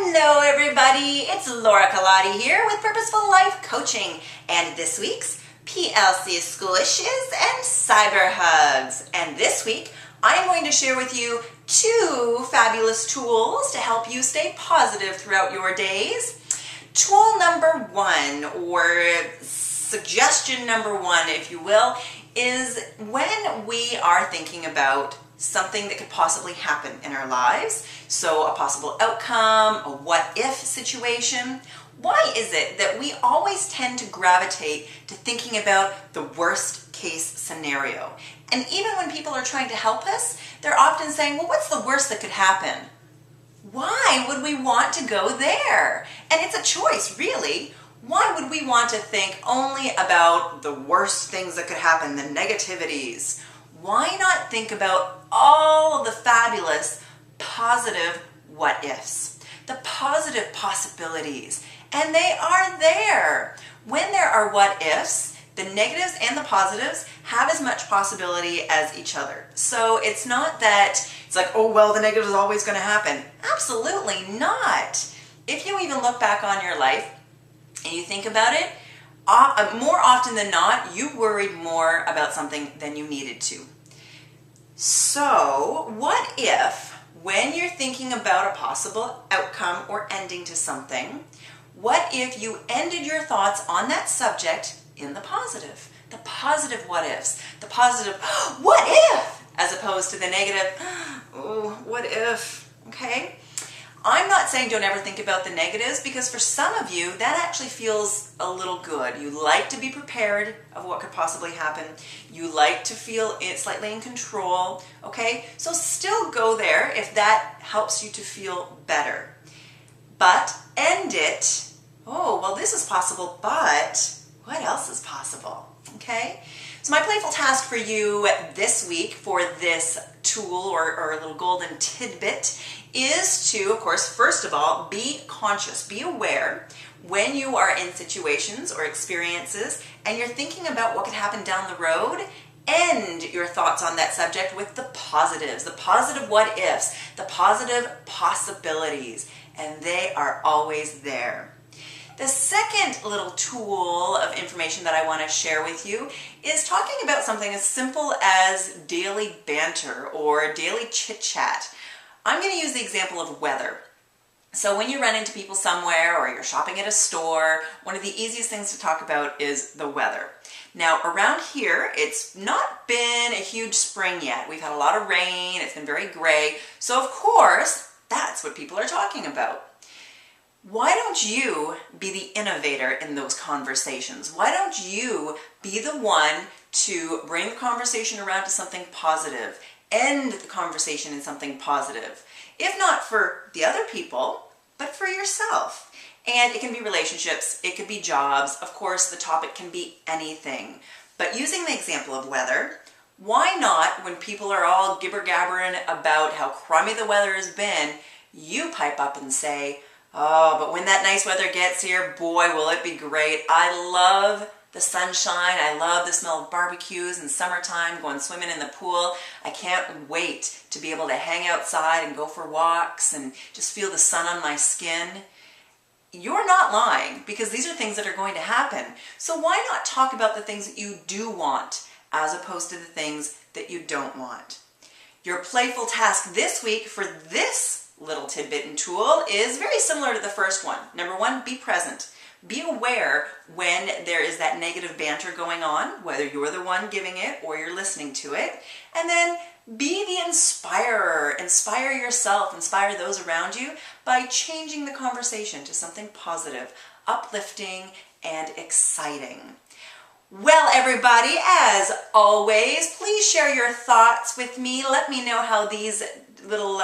Hello everybody, it's Lora here with Purposeful Life Coaching and this week's PLC Squishies and Cyber Hugs. And this week I am going to share with you two fabulous tools to help you stay positive throughout your days. Tool number one, or suggestion number one if you will, is when we are thinking about something that could possibly happen in our lives. So a possible outcome, a what if situation. Why is it that we always tend to gravitate to thinking about the worst case scenario? And even when people are trying to help us, they're often saying, well, what's the worst that could happen? Why would we want to go there? And it's a choice, really. Why would we want to think only about the worst things that could happen, the negativities? Why not think about all of the fabulous, positive what-ifs, the positive possibilities? And they are there. When there are what-ifs, the negatives and the positives have as much possibility as each other. So it's not that it's like, oh, well, the negative is always going to happen. Absolutely not. If you even look back on your life and you think about it, more often than not, you worried more about something than you needed to. So, what if, when you're thinking about a possible outcome or ending to something, what if you ended your thoughts on that subject in the positive? The positive what ifs. The positive, what if? As opposed to the negative, oh, what if? Okay? I'm not saying don't ever think about the negatives, because for some of you that actually feels a little good. You like to be prepared of what could possibly happen. You like to feel slightly in control. Okay, so still go there if that helps you to feel better. But end it, oh, well, this is possible, but what else is possible? Okay, so my playful task for you this week for this tool or a little golden tidbit is to, of course, first of all, be conscious, be aware when you are in situations or experiences and you're thinking about what could happen down the road. End your thoughts on that subject with the positives, the positive what ifs, the positive possibilities, and they are always there. The second little tool of information that I want to share with you is talking about something as simple as daily banter or daily chit-chat. I'm going to use the example of weather. So when you run into people somewhere or you're shopping at a store, one of the easiest things to talk about is the weather. Now around here, it's not been a huge spring yet. We've had a lot of rain, it's been very gray, so of course, that's what people are talking about. Why don't you be the innovator in those conversations? Why don't you be the one to bring the conversation around to something positive? End the conversation in something positive. If not for the other people, but for yourself. And it can be relationships, it could be jobs, of course the topic can be anything. But using the example of weather, why not, when people are all gibber-gabbering about how crummy the weather has been, you pipe up and say, oh, but when that nice weather gets here, boy, will it be great. I love the sunshine. I love the smell of barbecues in summertime, going swimming in the pool. I can't wait to be able to hang outside and go for walks and just feel the sun on my skin. You're not lying, because these are things that are going to happen. So why not talk about the things that you do want as opposed to the things that you don't want? Your playful task this week for this little tidbit and tool is very similar to the first one. Number one, be present. Be aware when there is that negative banter going on, whether you're the one giving it or you're listening to it. And then be the inspirer. Inspire yourself, inspire those around you by changing the conversation to something positive, uplifting, and exciting. Well, everybody, as always, please share your thoughts with me. Let me know how these little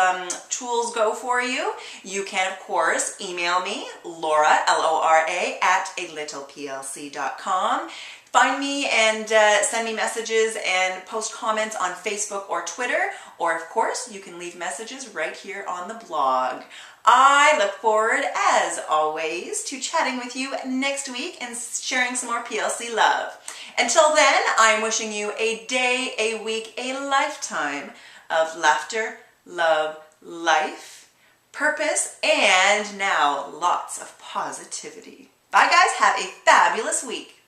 tools go for you. You can, of course, email me, Lora, L-O-R-A, @alittleplc.com. Find me and send me messages and post comments on Facebook or Twitter, or of course, you can leave messages right here on the blog. I look forward, as always, to chatting with you next week and sharing some more PLC love. Until then, I'm wishing you a day, a week, a lifetime of laughter, love, life, purpose, and now lots of positivity. Bye guys, have a fabulous week.